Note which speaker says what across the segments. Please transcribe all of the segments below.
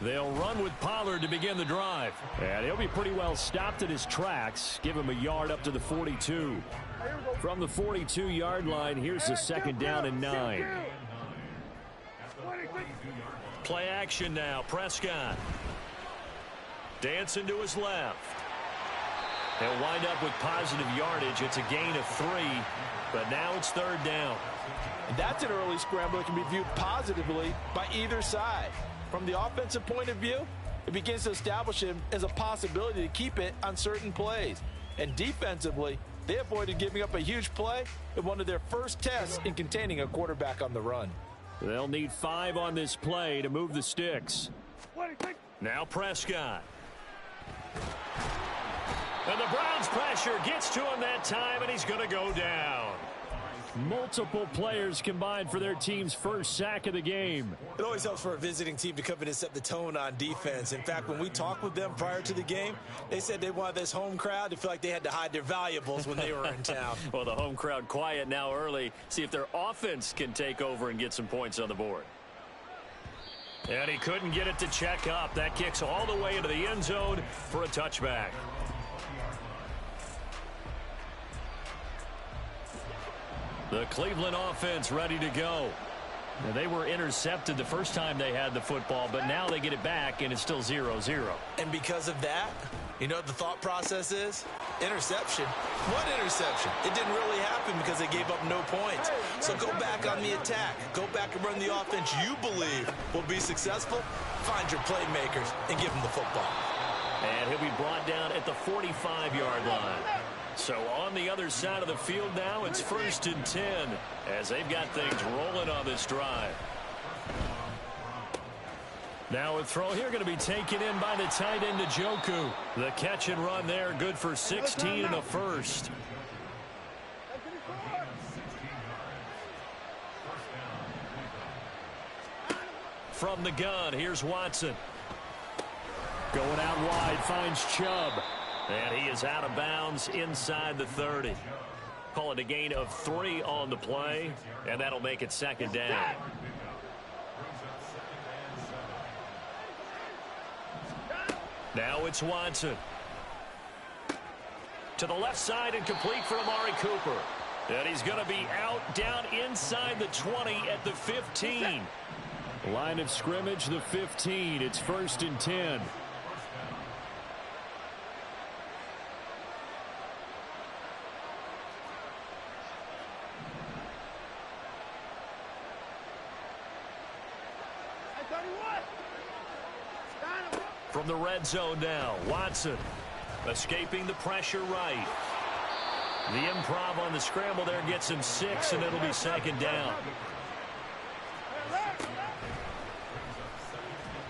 Speaker 1: They'll run with Pollard to begin the drive. And he'll be pretty well stopped in his tracks. Give him a yard up to the 42. From the 42-yard line, here's the second down and 9. Play action now. Prescott. Dancing to his left. He'll wind up with positive yardage. It's a gain of 3, but now it's third down.
Speaker 2: And that's an early scramble that can be viewed positively by either side. From the offensive point of view, it begins to establish him as a possibility to keep it on certain plays. And defensively, they avoided giving up a huge play in one of their first tests in containing a quarterback on the run.
Speaker 1: They'll need 5 on this play to move the sticks. Now Prescott. And the Browns' pressure gets to him that time, and he's going to go down. Multiple players combined for their team's first sack of the game.
Speaker 3: It always helps for a visiting team to come in and set the tone on defense. In fact, when we talked with them prior to the game, they said they wanted this home crowd to feel like they had to hide their valuables when they were in town.
Speaker 1: Well, the home crowd quiet now early. See if their offense can take over and get some points on the board. And he couldn't get it to check up. That kicks all the way into the end zone for a touchback. The Cleveland offense ready to go. Now, they were intercepted the first time they had the football, but now they get it back, and it's still 0-0.
Speaker 3: And because of that, you know what the thought process is? Interception. What interception? It didn't really happen because they gave up no points. So go back on the attack. Go back and run the offense you believe will be successful. Find your playmakers and give them the football.
Speaker 1: And he'll be brought down at the 45-yard line. So on the other side of the field now, it's 1st and 10 as they've got things rolling on this drive. Now a throw here going to be taken in by the tight end Njoku. The catch and run there, good for 16 and a first. From the gun, here's Watson. Going out wide, finds Chubb. And he is out of bounds inside the 30. Call it a gain of 3 on the play, and that'll make it second down. Now it's Watson. To the left side and complete for Amari Cooper. And he's going to be out down inside the 20 at the 15. Line of scrimmage, the 15. It's 1st and 10. From the red zone now, Watson escaping the pressure right. The improv on the scramble there gets him 6, and it'll be second down.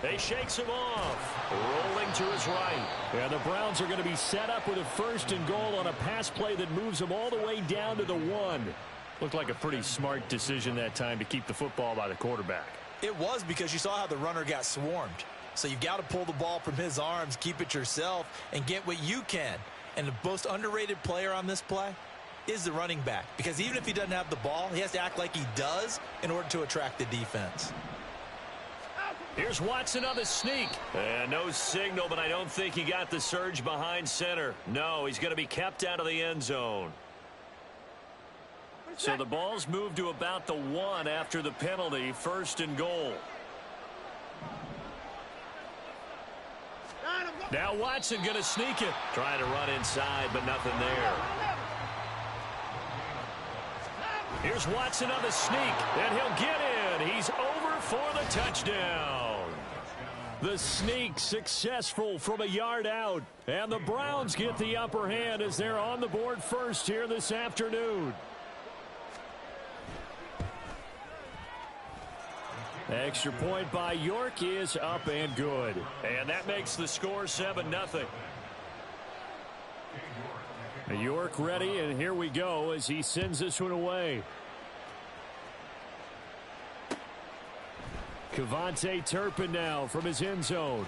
Speaker 1: He shakes him off, rolling to his right. And the Browns are going to be set up with a 1st and goal on a pass play that moves them all the way down to the 1. Looked like a pretty smart decision that time to keep the football by the quarterback.
Speaker 3: It was, because you saw how the runner got swarmed. So you got to pull the ball from his arms, keep it yourself, and get what you can. And the most underrated player on this play is the running back. Because even if he doesn't have the ball, he has to act like he does in order to attract the defense.
Speaker 1: Here's Watson on the sneak. And no signal, but I don't think he got the surge behind center. No, he's going to be kept out of the end zone. So the ball's moved to about the 1 after the penalty, 1st and goal. Now Watson going to sneak it. Trying to run inside, but nothing there. Here's Watson on the sneak, and he'll get in. He's over for the touchdown. The sneak successful from a yard out. And the Browns get the upper hand as they're on the board first here this afternoon. Extra point by York is up and good. And that makes the score 7-0. York ready, and here we go as he sends this one away. Kevontae Turpin now from his end zone.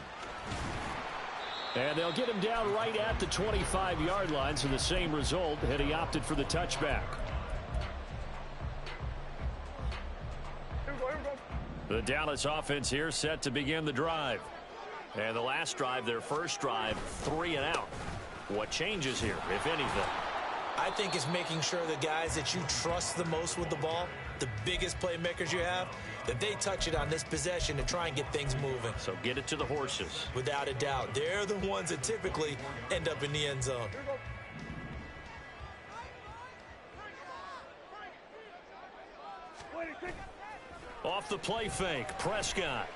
Speaker 1: And they'll get him down right at the 25-yard line, so the same result, and he opted for the touchback. The Dallas offense here set to begin the drive. And the last drive, their first drive, 3 and out. What changes here, if anything?
Speaker 3: I think it's making sure the guys that you trust the most with the ball, the biggest playmakers you have, that they touch it on this possession to try and get things moving.
Speaker 1: So get it to the horses.
Speaker 3: Without a doubt. They're the ones that typically end up in the end zone.
Speaker 1: Off the play fake, Prescott.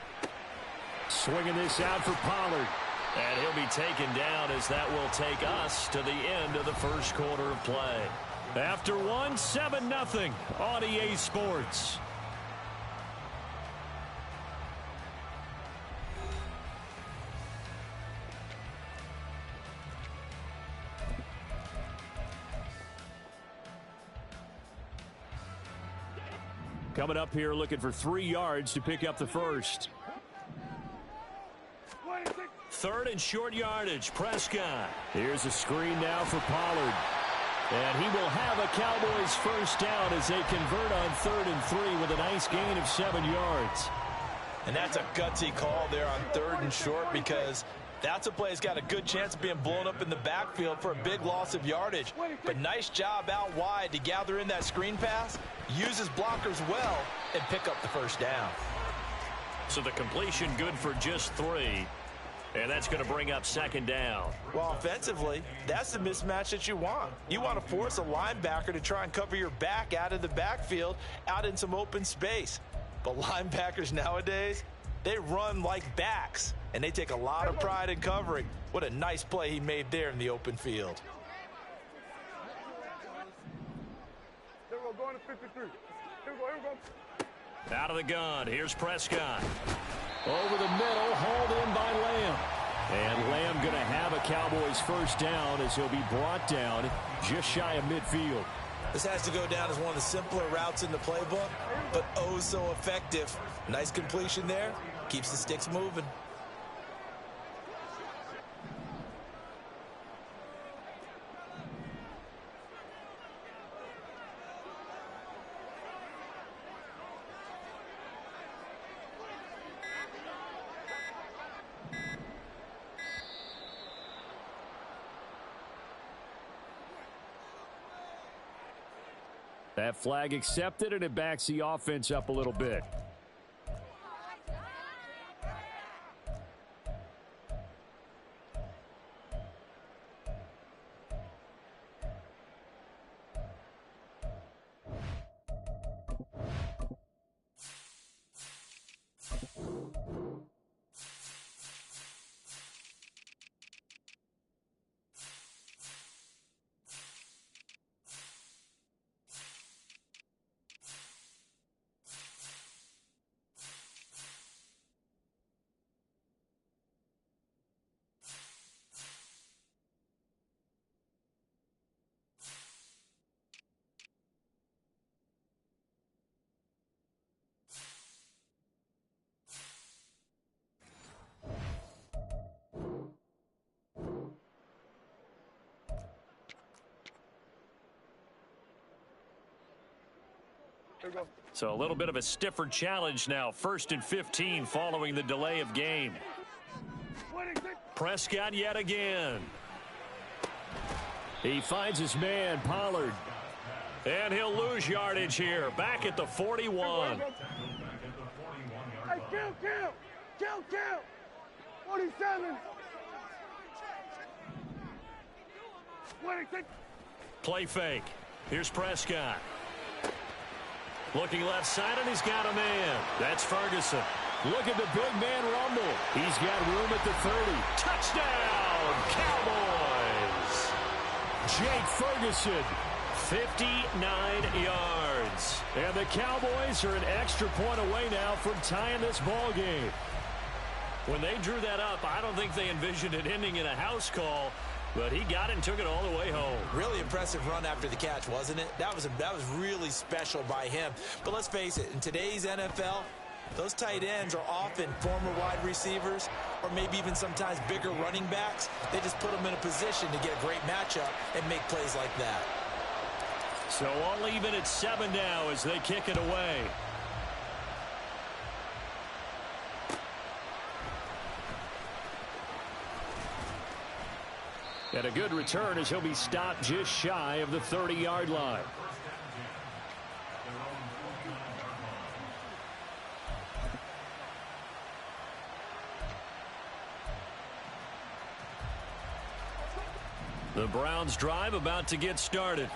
Speaker 1: Swinging this out for Pollard. And he'll be taken down as that will take us to the end of the first quarter of play. After one, 7-0 on EA Sports. Coming up here looking for 3 yards to pick up the first. 3rd and short yardage, Prescott. Here's a screen now for Pollard. And he will have a Cowboys first down as they convert on 3rd and 3 with a nice gain of 7 yards.
Speaker 2: And that's a gutsy call there on 3rd and short, because that's a play that's got a good chance of being blown up in the backfield for a big loss of yardage. But nice job out wide to gather in that screen pass, use his blockers well, and pick up the first down.
Speaker 1: So the completion good for just 3. And that's going to bring up 2nd down.
Speaker 2: Well, offensively, that's the mismatch that you want. You want to force a linebacker to try and cover your back out of the backfield, out in some open space. But linebackers nowadays, they run like backs, and they take a lot of pride in covering. What a nice play he made there in the open field.
Speaker 4: Here we go, going to 53. Here we go.
Speaker 1: Out of the gun, here's Prescott. Over the middle, hauled in by Lamb. And Lamb going to have a Cowboys first down as he'll be brought down just shy of midfield.
Speaker 3: This has to go down as one of the simpler routes in the playbook, but oh so effective. Nice completion there. Keeps the sticks moving.
Speaker 1: That flag accepted, and it backs the offense up a little bit. So a little bit of a stiffer challenge now. 1st and 15 following the delay of game. Prescott yet again. He finds his man, Pollard. And he'll lose yardage here. Back at the 41.
Speaker 4: Hey, kill. 47. 26.
Speaker 1: Play fake. Here's Prescott. Looking left side, and he's got a man. That's Ferguson. Look at the big man rumble. He's got room at the 30. Touchdown, Cowboys. Jake Ferguson, 59 yards. And the Cowboys are an extra point away now from tying this ball game. When they drew that up, I don't think they envisioned it ending in a house call. But he got it and took it all the way home.
Speaker 3: Really impressive run after the catch, wasn't it? That was really special by him. But let's face it, in today's NFL, those tight ends are often former wide receivers or maybe even sometimes bigger running backs. They just put them in a position to get a great matchup and make plays like that.
Speaker 1: So all even at 7 now as they kick it away. And a good return as he'll be stopped just shy of the 30-yard line. The Browns drive about to get started.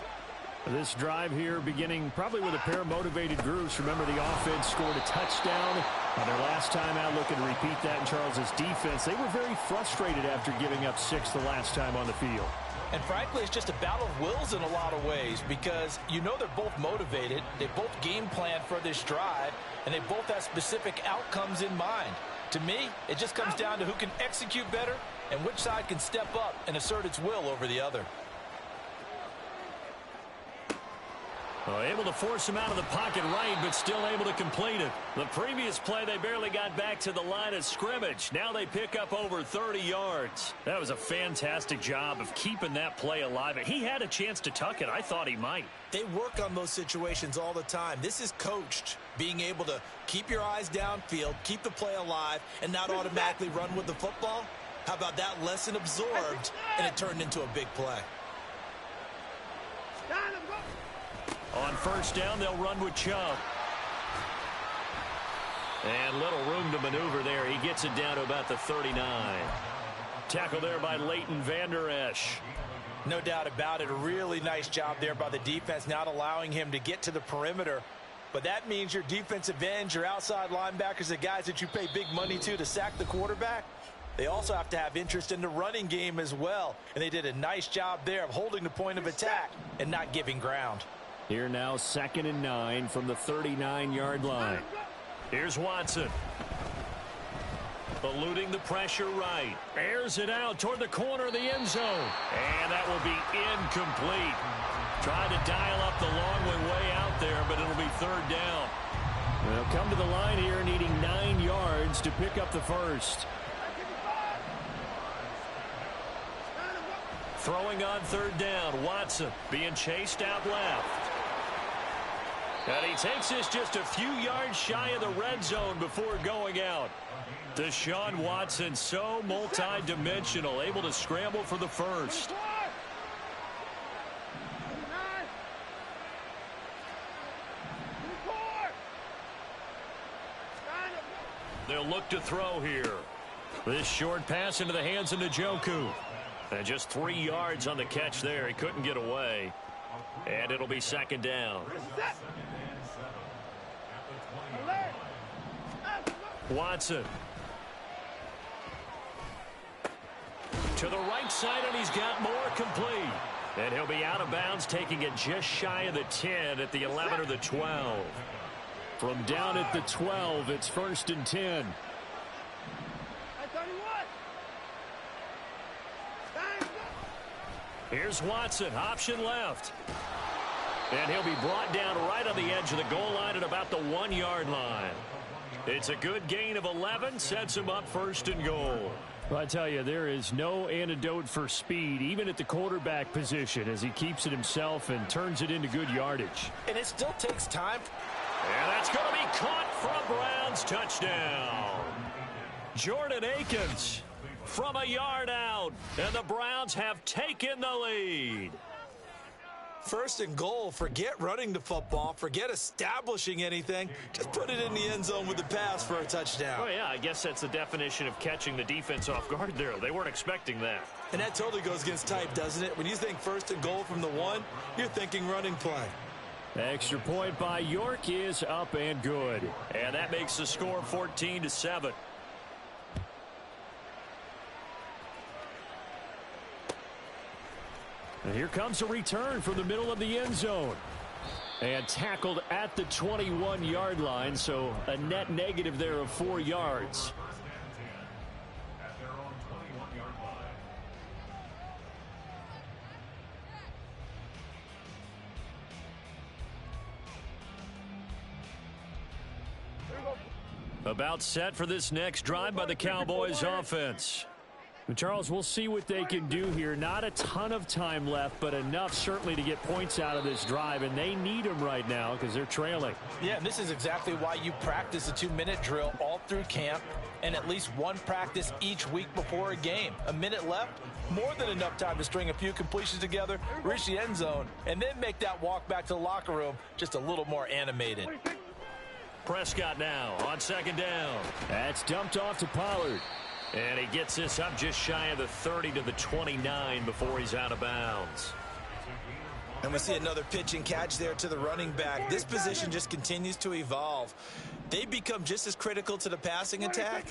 Speaker 1: This drive here beginning probably with a pair of motivated groups. Remember, the offense scored a touchdown on their last time out. Looking to repeat that in Charles's defense. They were very frustrated after giving up 6 the last time on the field.
Speaker 2: And frankly, it's just a battle of wills in a lot of ways because you know they're both motivated. They both game plan for this drive, and they both have specific outcomes in mind. To me, it just comes down to who can execute better and which side can step up and assert its will over the other.
Speaker 1: Able to force him out of the pocket right, but still able to complete it. The previous play, they barely got back to the line of scrimmage. Now they pick up over 30 yards. That was a fantastic job of keeping that play alive. He had a chance to tuck it. I thought he might.
Speaker 3: They work on those situations all the time. This is coached, being able to keep your eyes downfield, keep the play alive, and not automatically run with the football. How about that lesson absorbed, and it turned into a big play?
Speaker 1: On first down, they'll run with Chubb. And little room to maneuver there. He gets it down to about the 39. Tackle there by Leighton Vander Esch.
Speaker 2: No doubt about it. A really nice job there by the defense, not allowing him to get to the perimeter. But that means your defensive ends, your outside linebackers, the guys that you pay big money to sack the quarterback, they also have to have interest in the running game as well. And they did a nice job there of holding the point of attack and not giving ground.
Speaker 1: Here now, 2nd and 9 from the 39-yard line. Here's Watson. Eluding the pressure right. Airs it out toward the corner of the end zone. And that will be incomplete. Tried to dial up the long way out there, but it'll be 3rd down. They'll come to the line here needing 9 yards to pick up the first. Throwing on 3rd down, Watson being chased out left. And he takes this just a few yards shy of the red zone before going out. Deshaun Watson, so multi-dimensional, able to scramble for the first. They'll look to throw here. This short pass into the hands of Njoku. And just 3 yards on the catch there. He couldn't get away. And it'll be 2nd down. Watson. To the right side, and he's got more complete. And he'll be out of bounds, taking it just shy of the 10 at the 11 or the 12. From down at the 12, it's 1st and 10. Here's Watson, option left. And he'll be brought down right on the edge of the goal line at about the 1-yard line. It's a good gain of 11, sets him up 1st and goal. Well, I tell you, there is no antidote for speed, even at the quarterback position, as he keeps it himself and turns it into good yardage.
Speaker 2: And it still takes time.
Speaker 1: And that's going to be caught for a Browns touchdown. Jordan Akins from a yard out, and the Browns have taken the lead.
Speaker 3: 1st and goal. Forget running the football. Forget establishing anything. Just put it in the end zone with the pass for a touchdown.
Speaker 1: Oh, yeah, I guess that's the definition of catching the defense off guard there. They weren't expecting that.
Speaker 3: And that totally goes against type, doesn't it? When you think 1st and goal from the 1, you're thinking running play.
Speaker 1: Extra point by York is up and good. And that makes the score 14-7. And here comes a return from the middle of the end zone. And tackled at the 21-yard line, so a net negative there of 4 yards. About set for this next drive by the Cowboys offense. Charles, we'll see what they can do here. Not a ton of time left, but enough certainly to get points out of this drive, and they need them right now because they're trailing.
Speaker 2: Yeah, and this is exactly why you practice a 2-minute drill all through camp and at least one practice each week before a game. A minute left, more than enough time to string a few completions together, reach the end zone, and then make that walk back to the locker room just a little more animated.
Speaker 1: Prescott now on second down. That's dumped off to Pollard. And he gets this up just shy of the 30 to the 29 before he's out of bounds.
Speaker 3: And we see another pitch and catch there to the running back. This position just continues to evolve. They become just as critical to the passing attack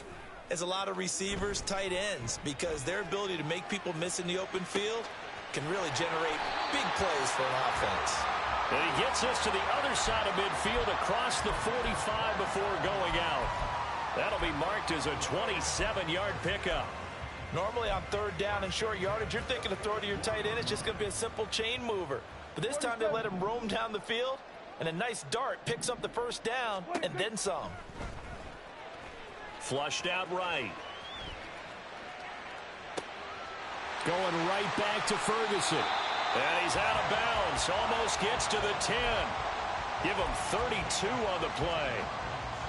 Speaker 3: as a lot of receivers, tight ends, because their ability to make people miss in the open field can really generate big plays for an offense.
Speaker 1: And he gets us to the other side of midfield across the 45 before going out. That'll be marked as a 27-yard pickup.
Speaker 2: Normally on third down and short yardage, you're thinking to throw to your tight end. It's just going to be a simple chain mover. But this time they let him roam down the field, and a nice dart picks up the first down and then some.
Speaker 1: Flushed out right. Going right back to Ferguson. And he's out of bounds. Almost gets to the 10. Give him 32 on the play.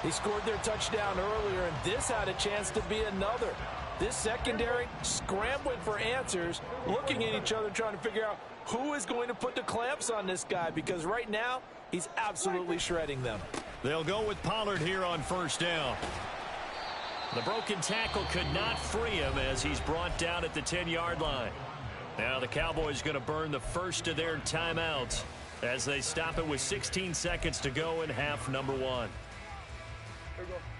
Speaker 2: He scored their touchdown earlier, and this had a chance to be another. This secondary scrambling for answers, looking at each other, trying to figure out who is going to put the clamps on this guy, because right now he's absolutely shredding them.
Speaker 1: They'll go with Pollard here on first down. The broken tackle could not free him as he's brought down at the 10-yard line. Now the Cowboys going to burn the first of their timeouts as they stop it with 16 seconds to go in half number one.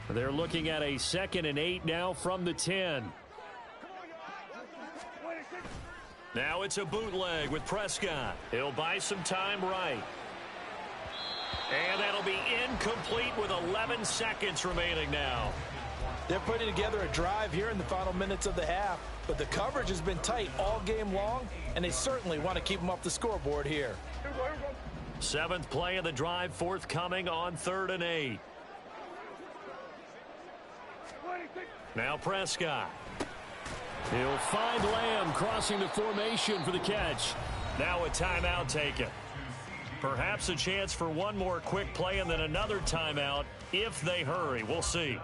Speaker 1: They're looking at a 2nd and 8 now from the 10. Now it's a bootleg with Prescott. He'll buy some time right. And that'll be incomplete with 11 seconds remaining now.
Speaker 2: They're putting together a drive here in the final minutes of the half, but the coverage has been tight all game long, and they certainly want to keep them off the scoreboard here.
Speaker 1: 7th play of the drive forthcoming on 3rd and 8. Now Prescott. He'll find Lamb crossing the formation for the catch. Now a timeout taken. Perhaps a chance for one more quick play and then another timeout if they hurry. We'll see.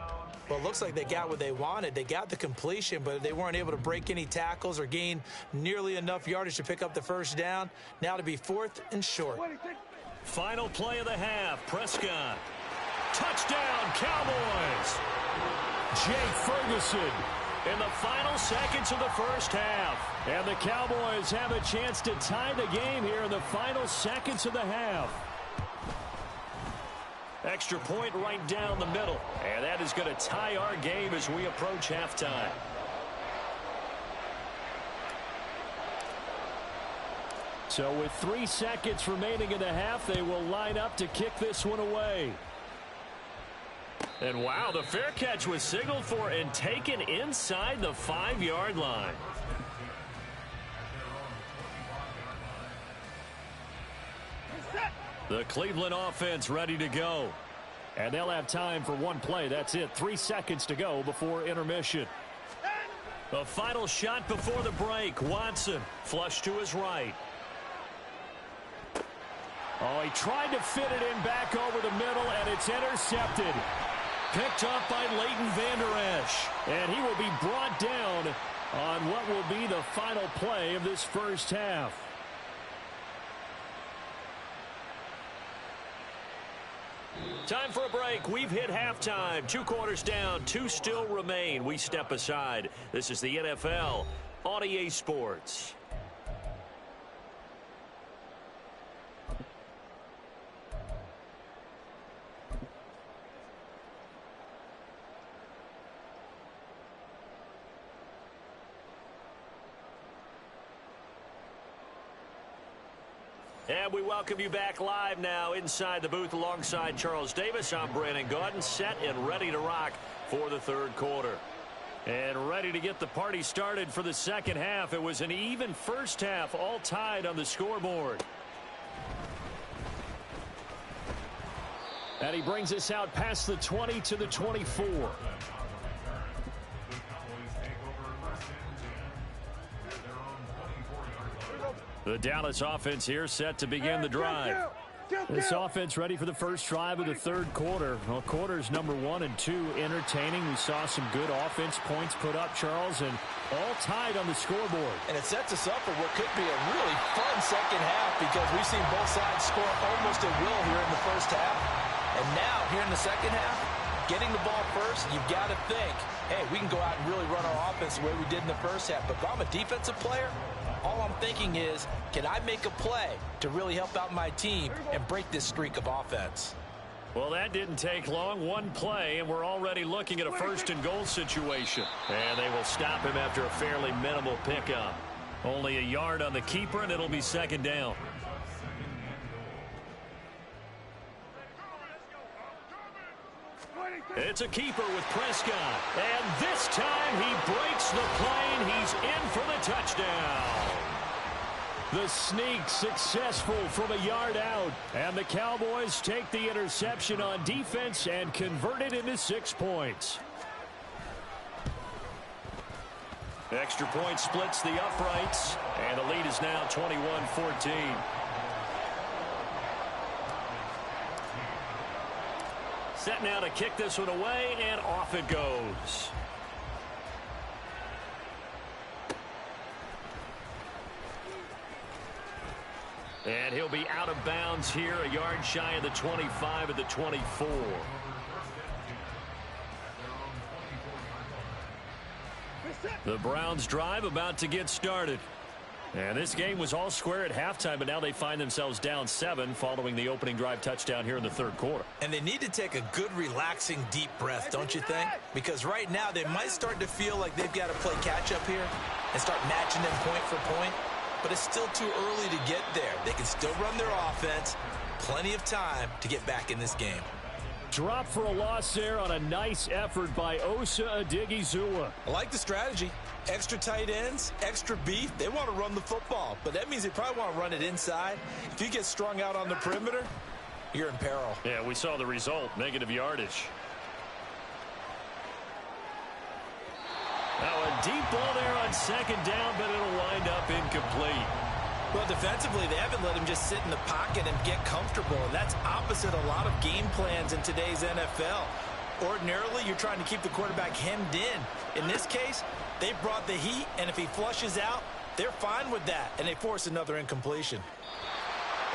Speaker 3: Well, it looks like they got what they wanted. They got the completion, but they weren't able to break any tackles or gain nearly enough yardage to pick up the first down. Now to be 4th and short.
Speaker 1: Final play of the half. Prescott. Touchdown, Cowboys. Jake Ferguson in the final seconds of the first half. And the Cowboys have a chance to tie the game here in the final seconds of the half. Extra point right down the middle. And that is going to tie our game as we approach halftime. So with 3 seconds remaining in the half, they will line up to kick this one away. And wow, the fair catch was signaled for and taken inside the 5-yard line. The Cleveland offense ready to go. And they'll have time for one play. That's it. 3 seconds to go before intermission. A final shot before the break. Watson flush to his right. Oh, he tried to fit it in back over the middle, and it's intercepted. Picked up by Leighton Vander Esch. And he will be brought down on what will be the final play of this first half. Time for a break. We've hit halftime. 2 quarters down. 2 still remain. We step aside. This is the NFL on EA Sports. And we welcome you back live now inside the booth alongside Charles Davis. I'm Brandon Gaudin, set and ready to rock for the 3rd quarter. And ready to get the party started for the second half. It was an even first half, all tied on the scoreboard. And he brings us out past the 20 to the 24. The Dallas offense here set to begin the drive. This offense ready for the first drive of the third quarter. Well, quarters number 1 and 2 entertaining. We saw some good offense points put up, Charles, and all tied on the scoreboard.
Speaker 2: And it sets us up for what could be a really fun second half because we've seen both sides score almost at will here in the first half. And now, here in the second half, getting the ball first, you've got to think, hey, we can go out and really run our offense the way we did in the first half. But if I'm a defensive player, all I'm thinking is, can I make a play to really help out my team and break this streak of offense?
Speaker 1: Well, that didn't take long. One play, and we're already looking at a first-and-goal situation. And they will stop him after a fairly minimal pickup. Only a yard on the keeper, and it'll be second down. It's a keeper with Prescott. And this time he breaks the plane. He's in for the touchdown. The sneak successful from a yard out. And the Cowboys take the interception on defense and convert it into 6 points. Extra point splits the uprights. And the lead is now 21-14. Set now to kick this one away, and off it goes. And he'll be out of bounds here, a yard shy of the 25 at the 24. The Browns drive about to get started. And this game was all square at halftime, but now they find themselves down 7 following the opening drive touchdown here in the third quarter.
Speaker 3: And they need to take a good, relaxing, deep breath, don't you think? Because right now they might start to feel like they've got to play catch-up here and start matching them point for point. But it's still too early to get there. They can still run their offense. Plenty of time to get back in this game.
Speaker 1: Drop for a loss there on a nice effort by Osa Odighizuwa.
Speaker 3: I like the strategy. Extra tight ends, extra beef. They want to run the football, but that means they probably want to run it inside. If you get strung out on the perimeter, you're in peril.
Speaker 1: Yeah, we saw the result, negative yardage. Now a deep ball there on second down, but it'll wind up incomplete.
Speaker 2: Well, defensively, they haven't let him just sit in the pocket and get comfortable, and that's opposite a lot of game plans in today's NFL. Ordinarily, you're trying to keep the quarterback hemmed in. In this case, they brought the heat, and if he flushes out, they're fine with that, and they force another incompletion.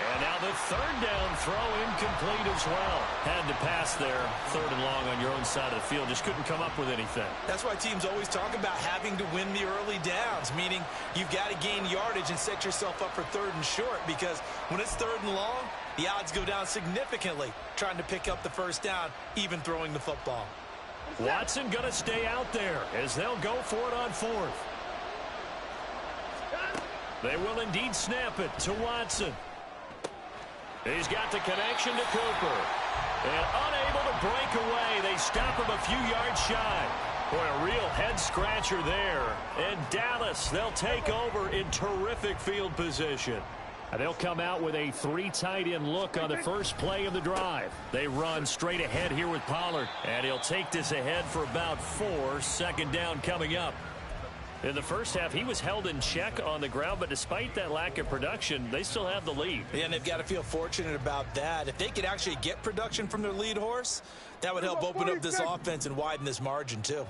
Speaker 1: And now the third down throw incomplete as well. Had to pass there, third and long on your own side of the field. Just couldn't come up with anything.
Speaker 3: That's why teams always talk about having to win the early downs, meaning you've got to gain yardage and set yourself up for third and short, because when it's third and long, the odds go down significantly trying to pick up the first down, even throwing the football.
Speaker 1: Watson going to stay out there as they'll go for it on fourth. They will indeed snap it to Watson. He's got the connection to Cooper. And unable to break away. They stop him a few yards shy. Boy, a real head-scratcher there. And Dallas, they'll take over in terrific field position. And they'll come out with a 3 tight end look on the first play of the drive. They run straight ahead here with Pollard. And he'll take this ahead for about 4. Second down coming up. In the first half, he was held in check on the ground, but despite that lack of production, they still have the lead.
Speaker 3: Yeah, and they've got to feel fortunate about that. If they could actually get production from their lead horse, that would help open up this offense and widen this margin, too.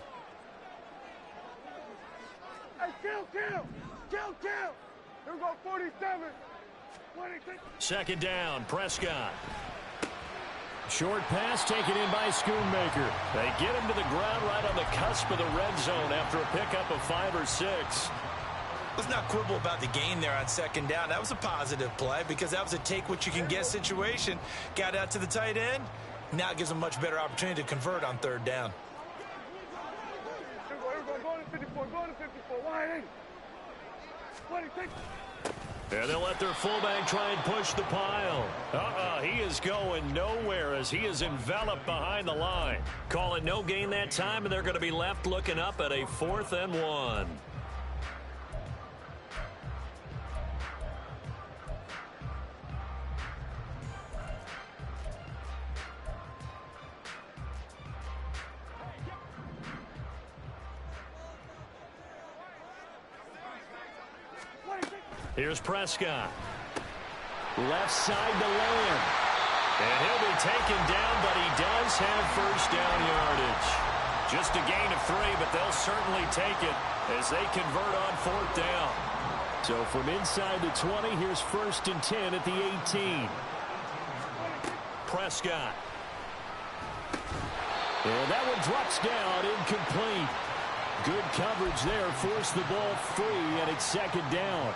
Speaker 4: Hey, kill. Here we go, 47. 26.
Speaker 1: Second down, Prescott. Short pass taken in by Schoonmaker. They get him to the ground right on the cusp of the red zone after a pickup of 5 or 6.
Speaker 3: Let's not quibble about the gain there on second down. That was a positive play because that was a take-what-you-can-get situation. Got out to the tight end. Now it gives them a much better opportunity to convert on third down.
Speaker 4: Here we go, go to 54, wide 80. 26.
Speaker 1: And they'll let their fullback try and push the pile. He is going nowhere as he is enveloped behind the line. Calling no gain that time, and they're going to be left looking up at a 4th and 1. Here's Prescott. Left side to Lamb. And he'll be taken down, but he does have first down yardage. Just a gain of 3, but they'll certainly take it as they convert on 4th down. So from inside the 20, here's 1st and 10 at the 18. Prescott. And that one drops down, incomplete. Good coverage there, forced the ball free, and it's 2nd down.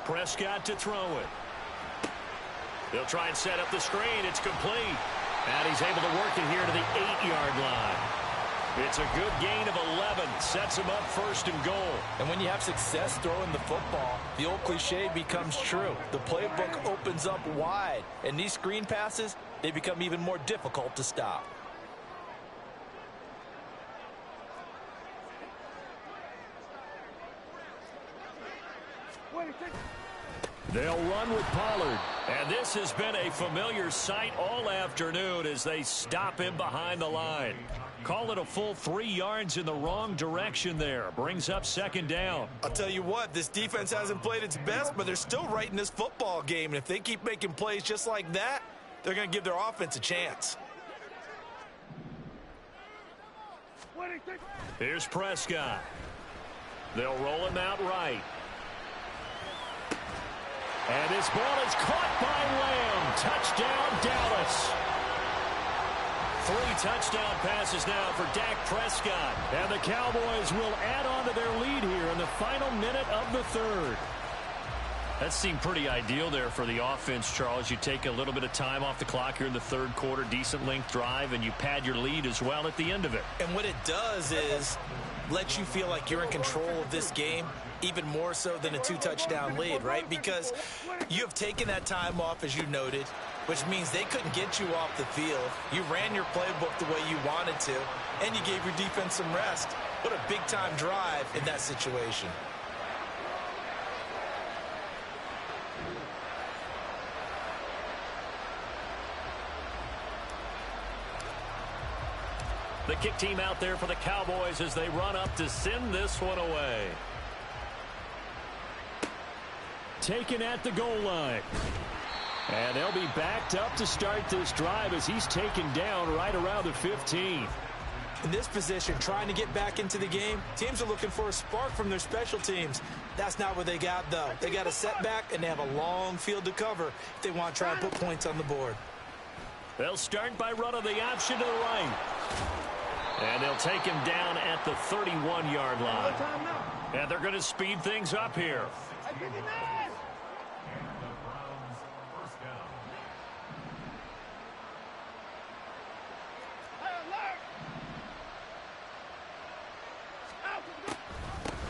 Speaker 1: Prescott to throw it. They'll try and set up the screen. It's complete. And he's able to work it here to the 8-yard line. It's a good gain of 11. Sets him up 1st and goal.
Speaker 2: And when you have success throwing the football, the old cliche becomes true. The playbook opens up wide. And these screen passes, they become even more difficult to stop.
Speaker 1: They'll run with Pollard. And this has been a familiar sight all afternoon as they stop him behind the line. Call it a full 3 yards in the wrong direction there. Brings up 2nd down.
Speaker 3: I'll tell you what, this defense hasn't played its best, but they're still right in this football game. And if they keep making plays just like that, they're going to give their offense a chance.
Speaker 1: Here's Prescott. They'll roll him out right. And this ball is caught by Lamb. Touchdown, Dallas. 3 touchdown passes now for Dak Prescott. And the Cowboys will add on to their lead here in the final minute of the 3rd. That seemed pretty ideal there for the offense, Charles. You take a little bit of time off the clock here in the 3rd quarter, decent length drive, and you pad your lead as well at the end of it.
Speaker 3: And what it does is let you feel like you're in control of this game, even more so than a 2-touchdown lead, right? Because you have taken that time off, as you noted, which means they couldn't get you off the field. You ran your playbook the way you wanted to, and you gave your defense some rest. What a big-time drive in that situation.
Speaker 1: The kick team out there for the Cowboys as they run up to send this one away. Taken at the goal line. And they'll be backed up to start this drive as he's taken down right around the 15.
Speaker 2: In this position, trying to get back into the game, teams are looking for a spark from their special teams. That's not what they got, though. They got a setback, and they have a long field to cover if they want to try and put points on the board.
Speaker 1: They'll start by running the option to the right. And they'll take him down at the 31-yard line. And they're going to speed things up here.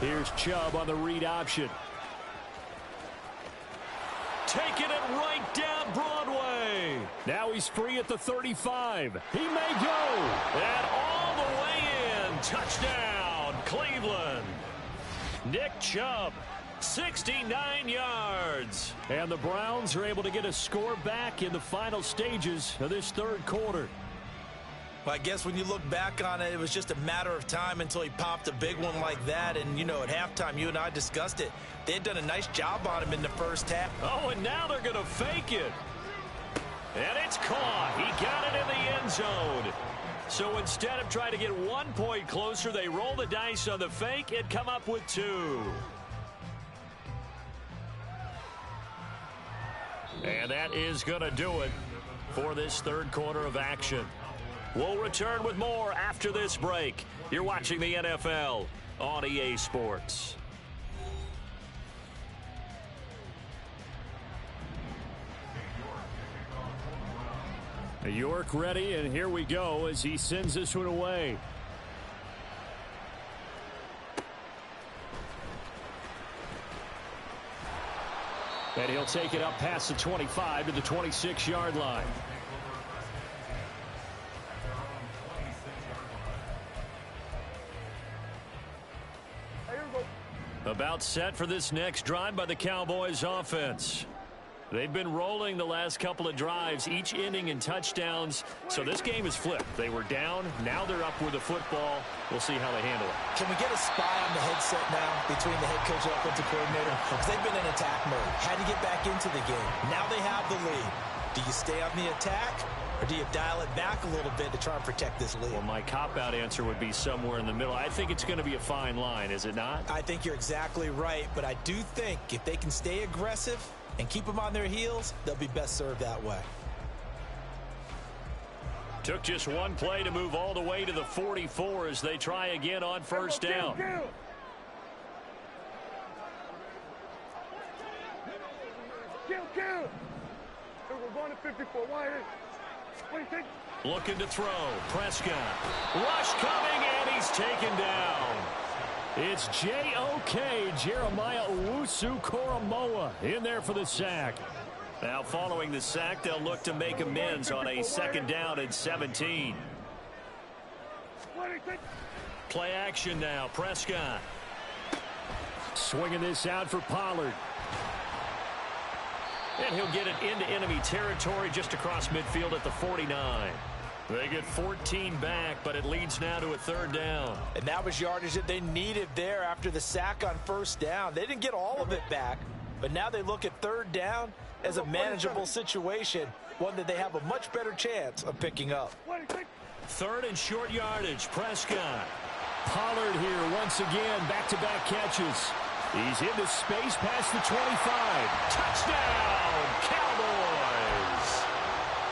Speaker 1: Here's Chubb on the read option. Taking it right down Broadway. Now he's free at the 35. He may go. And all the way in. Touchdown, Cleveland. Nick Chubb, 69 yards. And the Browns are able to get a score back in the final stages of this 3rd quarter.
Speaker 3: Well, I guess when you look back on it, it was just a matter of time until he popped a big one like that. And, you know, at halftime, you and I discussed it. They had done a nice job on him in the first half.
Speaker 1: Oh, and now they're going to fake it. And it's caught. He got it in the end zone. So instead of trying to get 1 point closer, they roll the dice on the fake and come up with 2. And that is going to do it for this 3rd quarter of action. We'll return with more after this break. You're watching the NFL on EA Sports. York ready, and here we go as he sends this one away. And he'll take it up past the 25 to the 26-yard line. About set for this next drive by the Cowboys offense. They've been rolling the last couple of drives, each inning in touchdowns. So this game is flipped. They were down. Now they're up with the football. We'll see how they handle it.
Speaker 3: Can we get a spy on the headset now between the head coach and offensive coordinator? Because they've been in attack mode. Had to get back into the game. Now they have the lead. Do you stay on the attack, or do you dial it back a little bit to try and protect this lead?
Speaker 1: Well, my cop-out answer would be somewhere in the middle. I think it's going to be a fine line, is it not?
Speaker 3: I think you're exactly right, but I do think if they can stay aggressive and keep them on their heels, they'll be best served that way.
Speaker 1: Took just one play to move all the way to the 44 as they try again on first down.
Speaker 4: Kill. We're going to 54. Why? What do you think?
Speaker 1: Looking to throw. Prescott. Rush coming, and he's taken down. It's J.O.K. Jeremiah Owusu-Koramoah in there for the sack. Now following the sack, they'll look to make amends on a second down at 17. Play action now. Prescott. Swinging this out for Pollard. And he'll get it into enemy territory just across midfield at the 49. They get 14 back, but it leads now to a third down.
Speaker 2: And that was yardage that they needed there after the sack on first down. They didn't get all of it back, but now they look at third down as a manageable situation, one that they have a much better chance of picking up.
Speaker 1: Third and short yardage. Prescott. Pollard here once again, back-to-back catches. He's into space past the 25. Touchdown, Cowboys!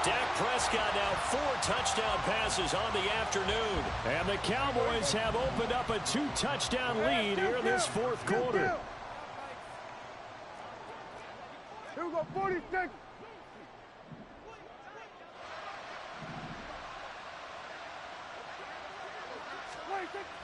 Speaker 1: Dak Prescott now 4 touchdown passes on the afternoon. And the Cowboys have opened up a 2-touchdown lead here in this fourth quarter.
Speaker 4: Here we go, 46.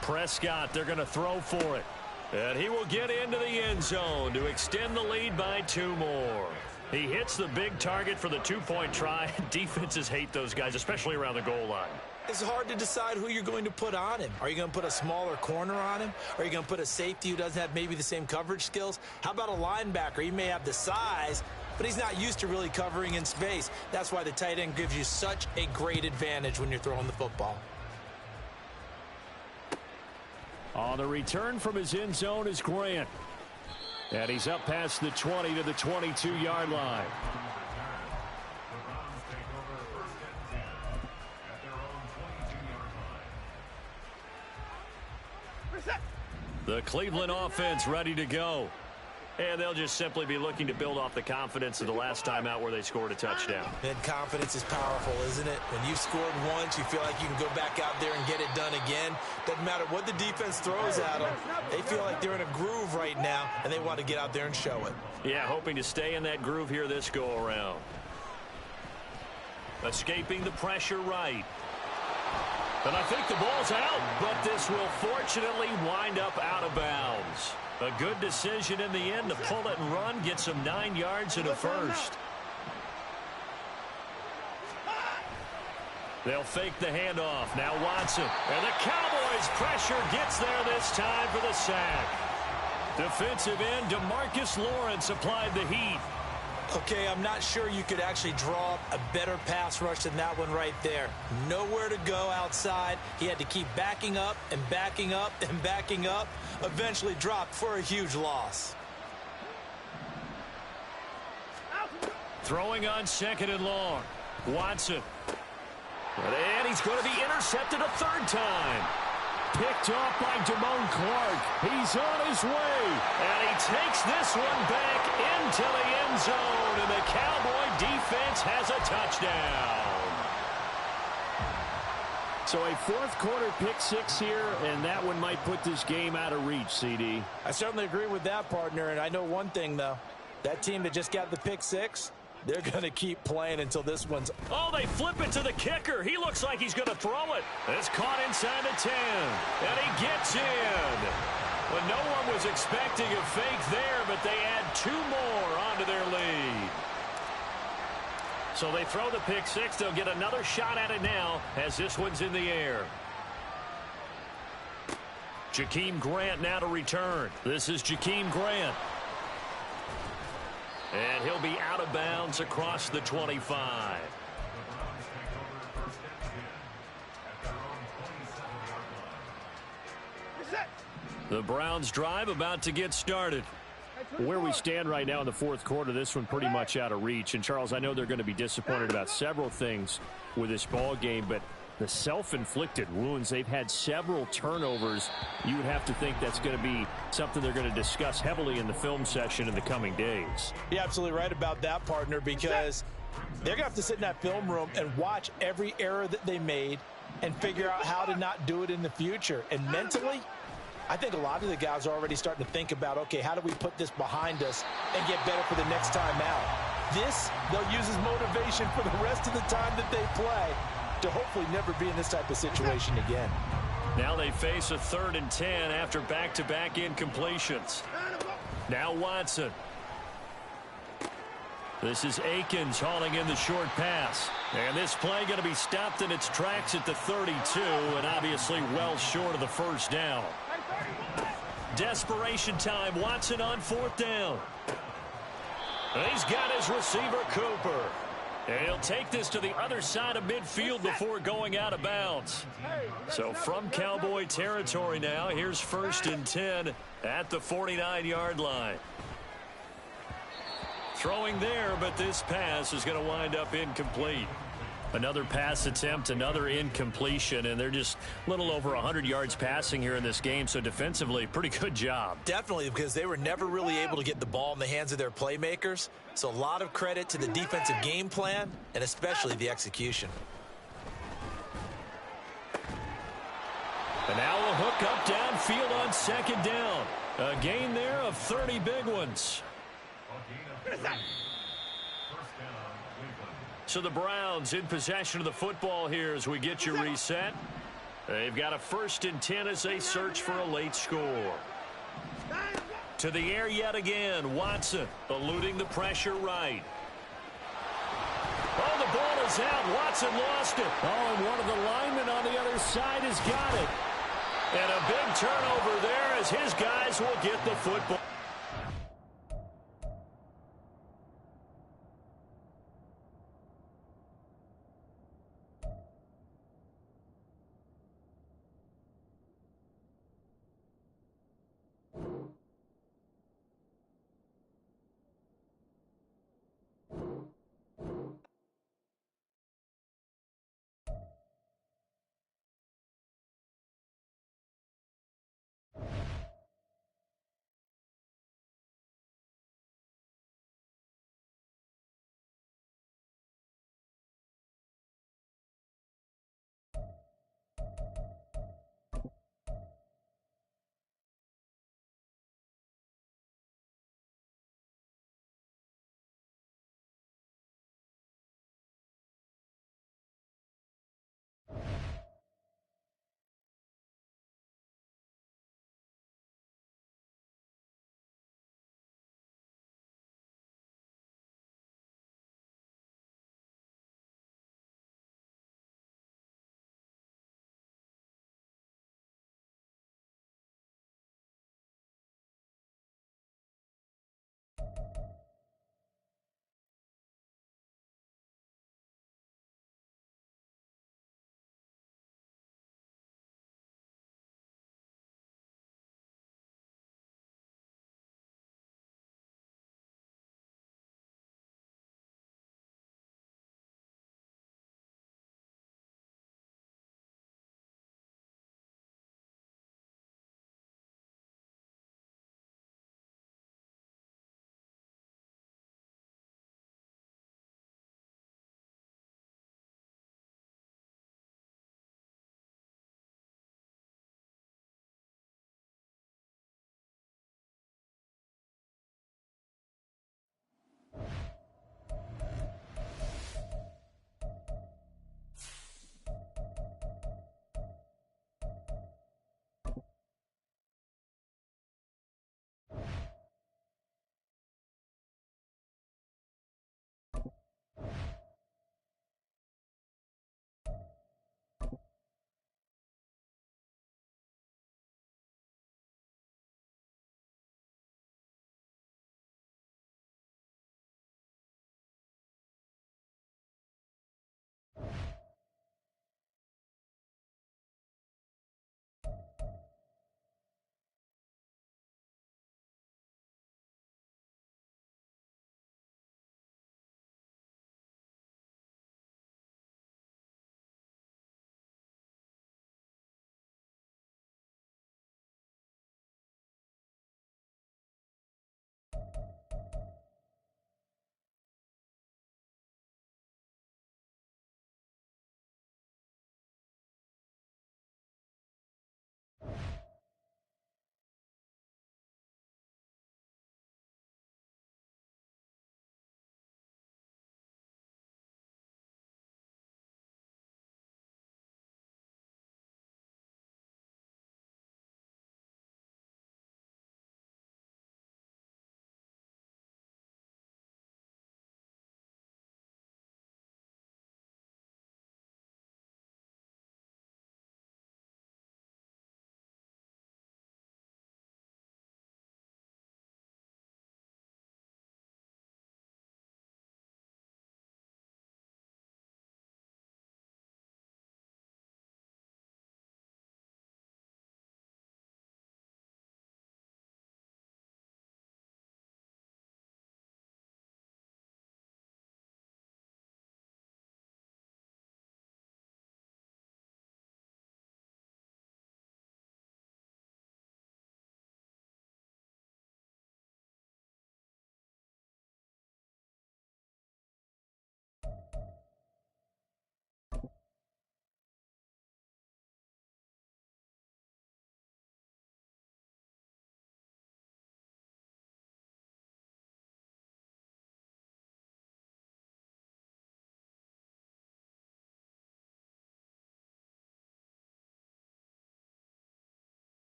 Speaker 1: Prescott, they're going to throw for it. And he will get into the end zone to extend the lead by 2 more. He hits the big target for the 2-point try. Defenses hate those guys, especially around the goal line.
Speaker 3: It's hard to decide who you're going to put on him. Are you going to put a smaller corner on him? Or are you going to put a safety who doesn't have maybe the same coverage skills? How about a linebacker? He may have the size, but he's not used to really covering in space. That's why the tight end gives you such a great advantage when you're throwing the football.
Speaker 1: On the return from his end zone is Grant. And he's up past the 20 to the 22-yard line. The Cleveland offense ready to go. And they'll just simply be looking to build off the confidence of the last time out where they scored a touchdown.
Speaker 3: And confidence is powerful, isn't it? When you've scored once, you feel like you can go back out there and get it done again. Doesn't matter what the defense throws at them. They feel like they're in a groove right now, and they want to get out there and show it.
Speaker 1: Yeah, hoping to stay in that groove here this go-around. Escaping the pressure right. And I think the ball's out, but this will fortunately wind up out of bounds. A good decision in the end to pull it and run, get some 9 yards and a first. They'll fake the handoff. Now Watson. And the Cowboys pressure gets there this time for the sack. Defensive end DeMarcus Lawrence applied the heat.
Speaker 3: Okay, I'm not sure you could actually draw up a better pass rush than that one right there. Nowhere to go outside. He had to keep backing up and backing up and backing up. Eventually dropped for a huge loss.
Speaker 1: Throwing on second and long. Watson. And he's going to be intercepted a third time. Picked off by Damone Clark. He's on his way. And he takes this one back into the end zone. And the Cowboy defense has a touchdown. So a fourth quarter pick 6 here, and that one might put this game out of reach, CD.
Speaker 2: I certainly agree with that, partner. And I know one thing, though. That team that just got the pick 6, they're going to keep playing until this one's...
Speaker 1: Oh, they flip it to the kicker. He looks like he's going to throw it. It's caught inside the 10. And he gets in. Well, no one was expecting a fake there, but they add 2 more onto their lead. So they throw the pick 6. They'll get another shot at it now as this one's in the air. Jakeem Grant now to return. This is Jakeem Grant. And he'll be out of bounds across the 25. The Browns drive about to get started.
Speaker 5: Where we stand right now in the fourth quarter, this one pretty much out of reach. And, Charles, I know they're going to be disappointed about several things with this ball game, but the self-inflicted wounds, they've had several turnovers. You would have to think that's going to be something they're going to discuss heavily in the film session in the coming days.
Speaker 2: You're absolutely right about that, partner, because they're going to have to sit in that film room and watch every error that they made and figure out how to not do it in the future. And mentally, I think a lot of the guys are already starting to think about, okay, how do we put this behind us and get better for the next time out? This, they'll use as motivation for the rest of the time that they play to hopefully never be in this type of situation again.
Speaker 1: Now they face a 3rd and 10 after back-to-back incompletions. Now Watson. This is Akins hauling in the short pass. And this play going to be stopped in its tracks at the 32, and obviously well short of the first down. Desperation time. Watson on 4th down. He's got his receiver, Cooper. And he'll take this to the other side of midfield before going out of bounds. So from Cowboy territory now, here's 1st and 10 at the 49-yard line. Throwing there, but this pass is going to wind up incomplete. Another pass attempt, another incompletion, and they're just a little over 100 yards passing here in this game, so defensively, pretty good job.
Speaker 3: Definitely, because they were never really able to get the ball in the hands of their playmakers, so a lot of credit to the defensive game plan and especially the execution.
Speaker 1: And now a hook up downfield on 2nd down. A gain there of 30 big ones. So the Browns in possession of the football here as we get you reset. They've got a 1st and 10 as they search for a late score. To the air yet again. Watson eluding the pressure right. Oh, the ball is out. Watson lost it. Oh, and one of the linemen on the other side has got it. And a big turnover there as his guys will get the football.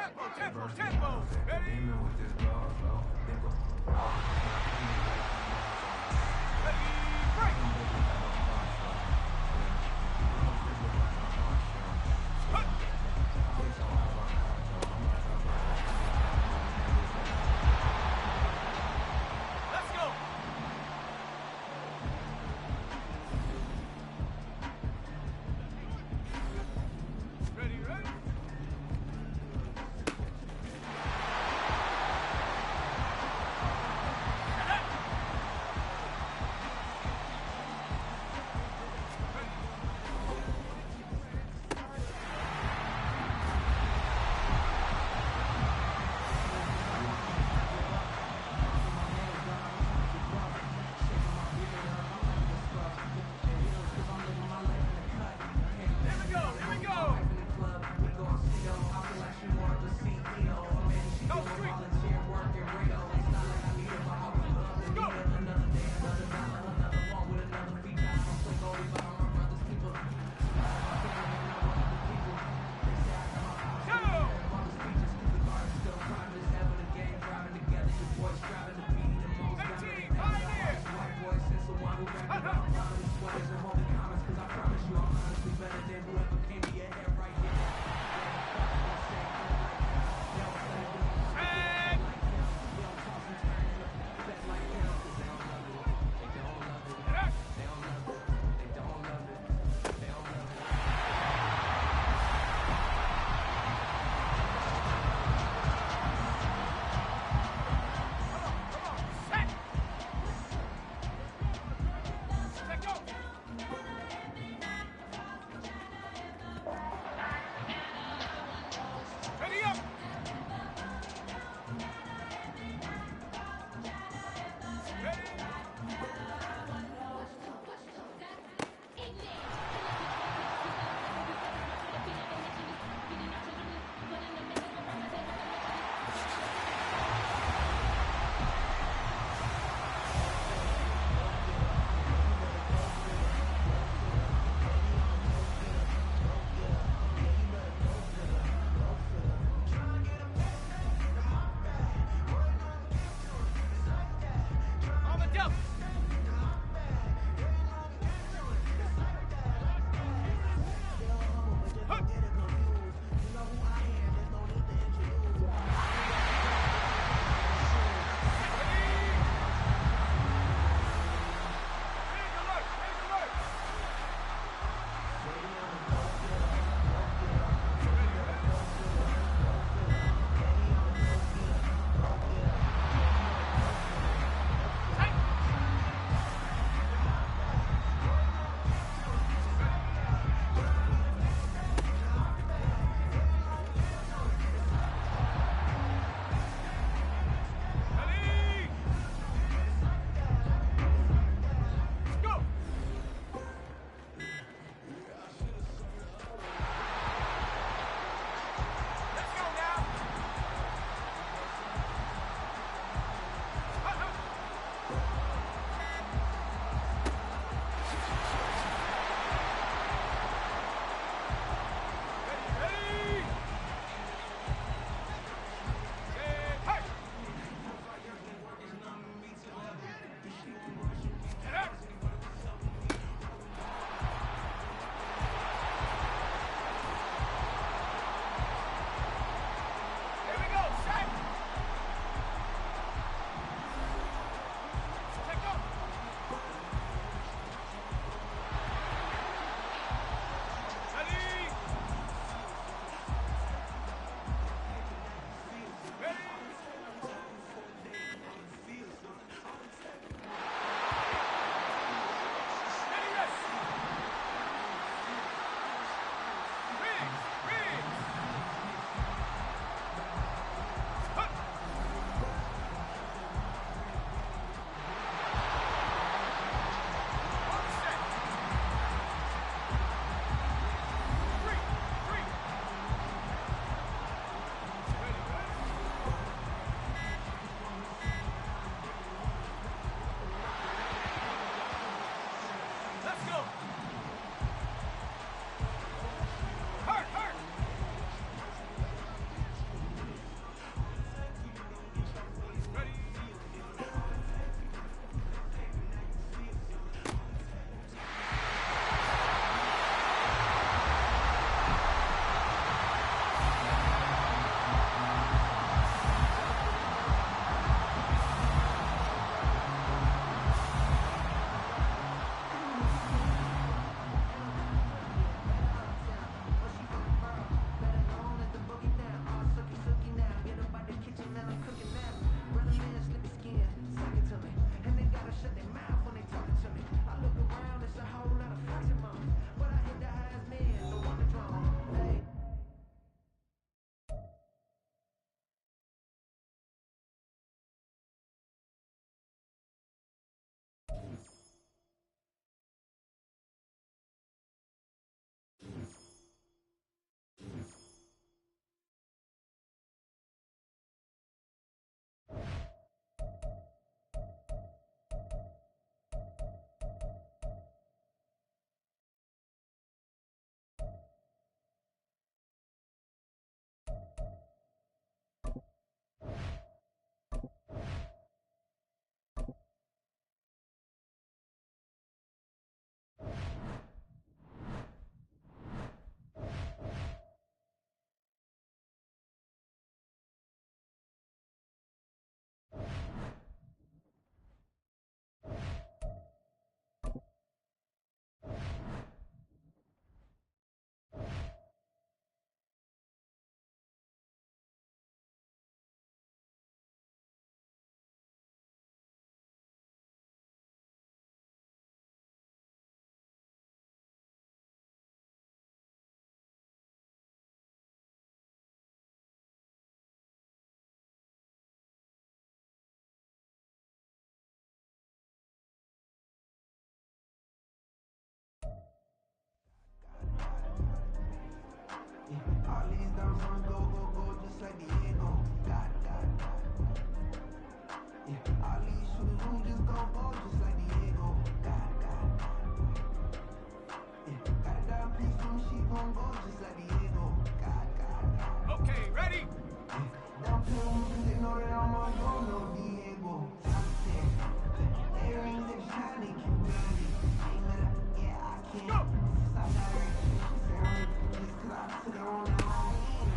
Speaker 4: Tempo. Ready?
Speaker 6: like Diego. God, God, God. Yeah, all these shooters who just go bold just like Diego. God, God, God. Yeah, got a dog piece from she gon' go just like Diego. God, God, God.
Speaker 7: Okay, ready?
Speaker 6: Don't play with me 'cause they know that I'm on go, no Diego. Top 10. Earrings and shiny, keep running. Ain't let her, yeah, I can't.
Speaker 7: Go!
Speaker 6: Stop that right shit, she said, right? Just 'cause I took her on the high end.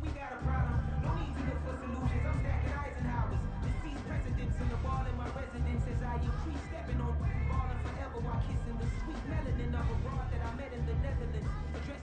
Speaker 6: We got a problem. No need to look for solutions. I'm stacking Eisenhowers. Deceased presidents in the ball in my residence as I increase stepping on balling forever while kissing the sweet melanin of a broad that I met in the Netherlands. Address